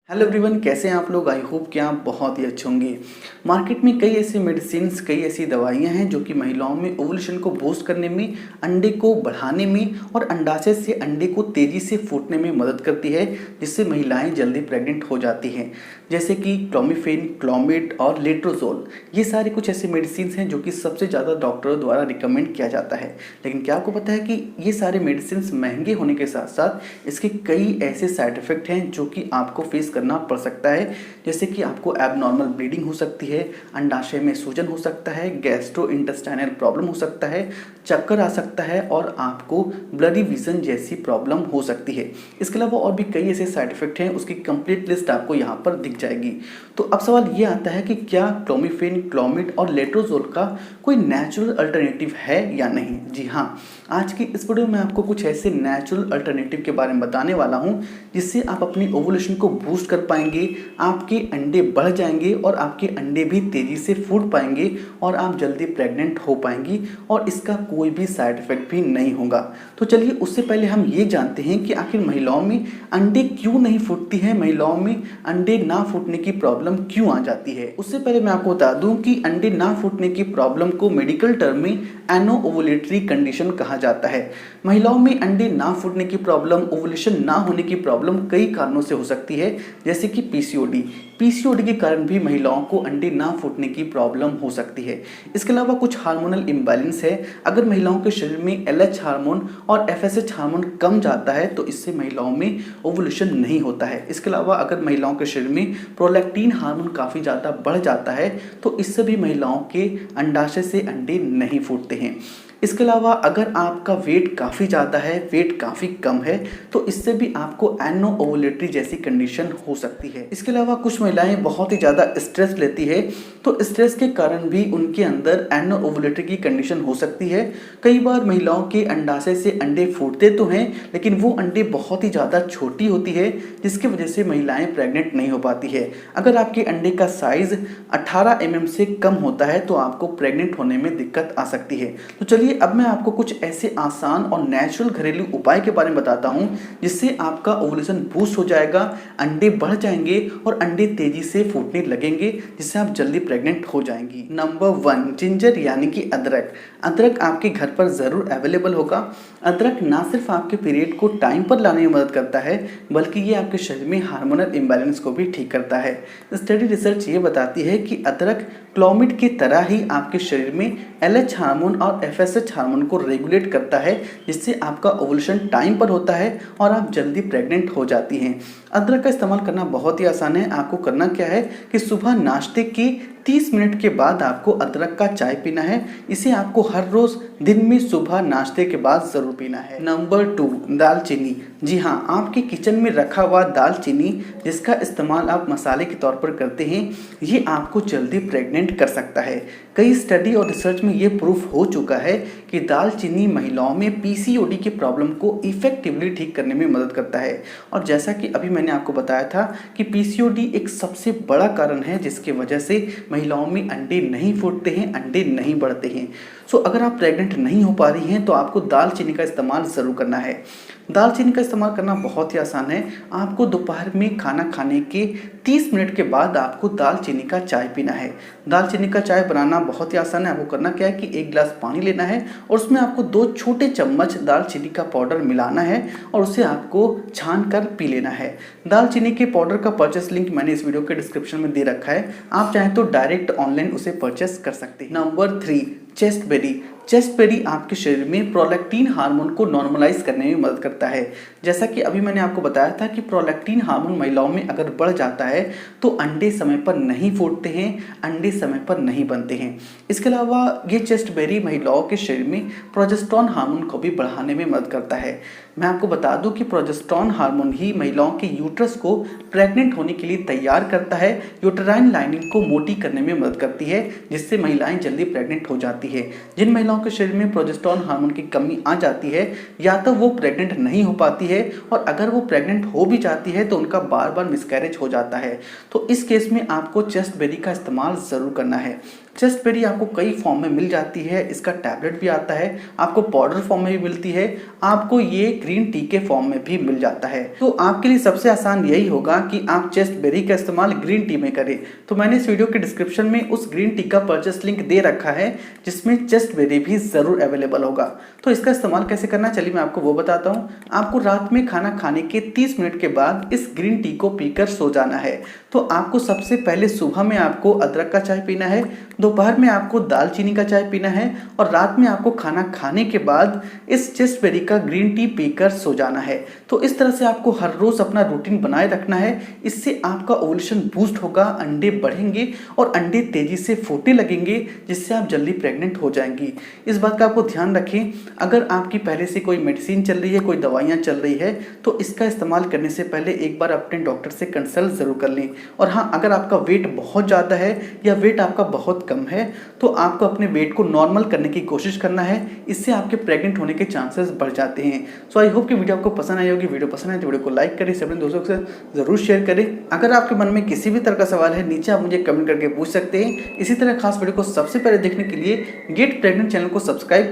Hello everyone, कैसे हैं आप लोग। आई होप कि आप बहुत ही अच्छे होंगे। मार्केट में कई ऐसी मेडिसिन्स, कई ऐसी दवाइयां हैं जो कि महिलाओं में ओवुलेशन को बूस्ट करने में, अंडे को बढ़ाने में और अंडाशय से अंडे को तेज़ी से फूटने में मदद करती है, जिससे महिलाएं जल्दी प्रेग्नेंट हो जाती हैं। जैसे कि क्लोमिफेन, क्लोमिड और लेट्रोजोल, ये सारी कुछ ऐसी मेडिसिन्स हैं जो कि सबसे ज़्यादा डॉक्टरों द्वारा रिकमेंड किया जाता है। लेकिन क्या आपको पता है कि ये सारे मेडिसिन्स महंगे होने के साथ साथ इसके कई ऐसे साइड इफ़ेक्ट हैं जो कि आपको फेस करना पड़ सकता है। जैसे कि आपको एबनॉर्मल ब्लीडिंग हो सकती है, अंडाशय में सूजन हो सकता है, गैस्ट्रो इंटेस्टाइनल प्रॉब्लम हो सकता है, चक्कर आ सकता है और आपको ब्लडी विजन जैसी प्रॉब्लम हो सकती है। इसके अलावा और भी कई ऐसे साइड इफेक्ट हैं, उसकी कंप्लीट लिस्ट आपको यहाँ पर दिख जाएगी। तो अब सवाल ये आता है कि क्या क्लोमिफेन, क्लोमिड और लेट्रोजोल का कोई नेचुरल अल्टरनेटिव है या नहीं। जी हाँ, आज की इस वीडियो में आपको कुछ ऐसे नेचुरल अल्टरनेटिव के बारे में बताने वाला हूँ जिससे आप अपनी ओवुलेशन को बूस्ट कर पाएंगे, आपके अंडे बढ़ जाएंगे और आपके अंडे भी तेज़ी से फूट पाएंगे और आप जल्दी प्रेग्नेंट हो पाएंगी और इसका कोई भी साइड इफेक्ट भी नहीं होगा। तो चलिए उससे पहले हम ये जानते हैं कि आखिर महिलाओं में अंडे क्यों नहीं फूटती है, महिलाओं में अंडे ना फूटने की प्रॉब्लम क्यों आ जाती है। उससे पहले मैं आपको बता दूं कि अंडे ना फूटने की प्रॉब्लम को मेडिकल टर्म में एनोओवुलेटरी कंडीशन कहा जाता है। महिलाओं में अंडे ना फूटने की प्रॉब्लम, ओवुलेशन ना होने की प्रॉब्लम कई कारणों से हो सकती है, जैसे कि पीसीओडी के कारण भी महिलाओं को अंडे ना फूटने की प्रॉब्लम हो सकती है। इसके अलावा कुछ हार्मोनल इम्बैलेंस है। अगर महिलाओं के शरीर में एलएच हार्मोन और एफएसएच हार्मोन कम जाता है तो इससे महिलाओं में ओवुलेशन नहीं होता है। इसके अलावा अगर महिलाओं के शरीर में प्रोलैक्टिन हार्मोन काफ़ी ज़्यादा बढ़ जाता है तो इससे भी महिलाओं के अंडाशय से अंडे नहीं फूटते हैं। इसके अलावा अगर आपका वेट काफ़ी ज़्यादा है, वेट काफ़ी कम है, तो इससे भी आपको एनोओवुलेटरी जैसी कंडीशन हो सकती है। इसके अलावा कुछ महिलाएं बहुत ही ज़्यादा स्ट्रेस लेती है, तो स्ट्रेस के कारण भी उनके अंदर एनोओवुलेटरी की कंडीशन हो सकती है। कई बार महिलाओं के अंडाशय से अंडे फूटते तो हैं, लेकिन वो अंडे बहुत ही ज़्यादा छोटी होती है, जिसकी वजह से महिलाएं प्रेग्नेंट नहीं हो पाती है। अगर आपके अंडे का साइज़ 18 mm से कम होता है तो आपको प्रेग्नेंट होने में दिक्कत आ सकती है। तो चलिए अब मैं आपको कुछ ऐसे आसान और नेचुरल घरेलू उपाय के बारे में बताता हूं जिससे आपका ओवुलेशन बूस्ट हो जाएगा, अंडे बढ़ जाएंगे और अंडे तेजी से फूटने लगेंगे, जिससे आप जल्दी प्रेग्नेंट हो जाएंगी। नंबर 1, जिंजर यानी कि अदरक। अदरक आपके घर पर ज़रूर अवेलेबल होगा। अदरक ना सिर्फ आपके पीरियड को टाइम पर लाने में मदद करता है, बल्कि ये आपके शरीर में हार्मोनल इम्बैलेंस को भी ठीक करता है। स्टडी रिसर्च ये बताती है कि अदरक क्लोमिड की तरह ही आपके शरीर में एलएच हार्मोन और एफएसएच हार्मोन को रेगुलेट करता है, जिससे आपका ओवुलेशन टाइम पर होता है और आप जल्दी प्रेग्नेंट हो जाती हैं। अदरक का इस्तेमाल करना बहुत ही आसान है। आपको करना क्या है कि सुबह नाश्ते के 30 मिनट के बाद आपको अदरक का चाय पीना है। इसे आपको हर रोज़ दिन में सुबह नाश्ते के बाद ज़रूर पीना है। नंबर 2, दालचीनी। जी हाँ, आपके किचन में रखा हुआ दालचीनी, जिसका इस्तेमाल आप मसाले के तौर पर करते हैं, ये आपको जल्दी प्रेग्नेंट कर सकता है। कई स्टडी और रिसर्च में ये प्रूफ हो चुका है कि दालचीनी महिलाओं में पीसीओडी की प्रॉब्लम को इफेक्टिवली ठीक करने में मदद करता है। और जैसा कि अभी मैंने आपको बताया था कि पीसीओडी एक सबसे बड़ा कारण है जिसकी वजह से महिलाओं में अंडे नहीं फूटते हैं, अंडे नहीं बढ़ते हैं। सो अगर आप प्रेग्नेंट नहीं हो पा रही हैं तो आपको दालचीनी का इस्तेमाल ज़रूर करना है। दालचीनी का इस्तेमाल करना बहुत ही आसान है। आपको दोपहर में खाना खाने के 30 मिनट के बाद आपको दालचीनी का चाय पीना है। दालचीनी का चाय बनाना बहुत ही आसान है। आपको करना क्या है कि 1 गिलास पानी लेना है और उसमें आपको 2 छोटे चम्मच दालचीनी का पाउडर मिलाना है और उसे आपको छान कर पी लेना है। दालचीनी के पाउडर का परचेस लिंक मैंने इस वीडियो के डिस्क्रिप्शन में दे रखा है, आप चाहें तो डायरेक्ट ऑनलाइन उसे परचेस कर सकते हैं। Number 3, chasteberry. चेस्टबेरी आपके शरीर में प्रोलैक्टिन हार्मोन को नॉर्मलाइज करने में मदद करता है। जैसा कि अभी मैंने आपको बताया था कि प्रोलैक्टिन हार्मोन महिलाओं में अगर बढ़ जाता है तो अंडे समय पर नहीं फूटते हैं, अंडे समय पर नहीं बनते हैं। इसके अलावा ये चेस्टबेरी महिलाओं के शरीर में प्रोजेस्टेरॉन हार्मोन को भी बढ़ाने में मदद करता है। मैं आपको बता दूं कि प्रोजेस्टेरॉन हार्मोन ही महिलाओं के यूट्रस को प्रेग्नेंट होने के लिए तैयार करता है, यूटेराइन लाइनिंग को मोटी करने में मदद करती है, जिससे महिलाएं जल्दी प्रेग्नेंट हो जाती है। जिन महिलाओं के शरीर में प्रोजेस्टेरॉन हार्मोन की कमी आ जाती है, या तो वो प्रेग्नेंट नहीं हो पाती है और अगर वो प्रेग्नेंट हो भी जाती है तो उनका बार बार मिसकैरेज हो जाता है। तो इस केस में आपको चेस्टबेरी का इस्तेमाल ज़रूर करना है। चेस्ट बेरी आपको कई फॉर्म में मिल जाती है, इसका टैबलेट भी आता है, आपको पाउडर फॉर्म में भी मिलती है, आपको ये ग्रीन टी के फॉर्म में भी मिल जाता है। तो आपके लिए सबसे आसान यही होगा कि आप चेस्ट बेरी का इस्तेमाल ग्रीन टी में करें। तो मैंने इस वीडियो के डिस्क्रिप्शन में उस ग्रीन टी का परचेस लिंक दे रखा है जिसमें चेस्ट बेरी भी जरूर अवेलेबल होगा। तो इसका इस्तेमाल कैसे करना, चलिए मैं आपको वो बताता हूँ। आपको रात में खाना खाने के 30 मिनट के बाद इस ग्रीन टी को पीकर सो जाना है। तो आपको सबसे पहले सुबह में आपको अदरक का चाय पीना है, दोपहर में आपको दालचीनी का चाय पीना है और रात में आपको खाना खाने के बाद इस चेस्ट बेरी का ग्रीन टी पीकर सो जाना है। तो इस तरह से आपको हर रोज अपना रूटीन बनाए रखना है। इससे आपका ओवुलेशन बूस्ट होगा, अंडे बढ़ेंगे और अंडे तेजी से फूटने लगेंगे, जिससे आप जल्दी प्रेग्नेंट हो जाएंगी। इस बात का आपको ध्यान रखें, अगर आपकी पहले से कोई मेडिसिन चल रही है, कोई दवाइयाँ चल रही है, तो इसका इस्तेमाल करने से पहले एक बार अपने डॉक्टर से कंसल्ट जरूर कर लें। और हाँ, अगर आपका वेट बहुत ज़्यादा है या वेट आपका बहुत कम है तो आपको अपने वेट को नॉर्मल करने की कोशिश करना है। इससे आपके प्रेग्नेंट होने के चांसेस बढ़ जाते हैं। सो आई होप कि वीडियो आपको पसंद आई होगी। वीडियो पसंद आए तो वीडियो को लाइक करें, अपने दोस्तों के साथ जरूर शेयर करें। अगर आपके मन में किसी भी तरह का सवाल है, नीचे आप मुझे कमेंट करके पूछ सकते हैं। इसी तरह खास वीडियो को सबसे पहले देखने के लिए गेट प्रेग्नेंट चैनल को सब्सक्राइब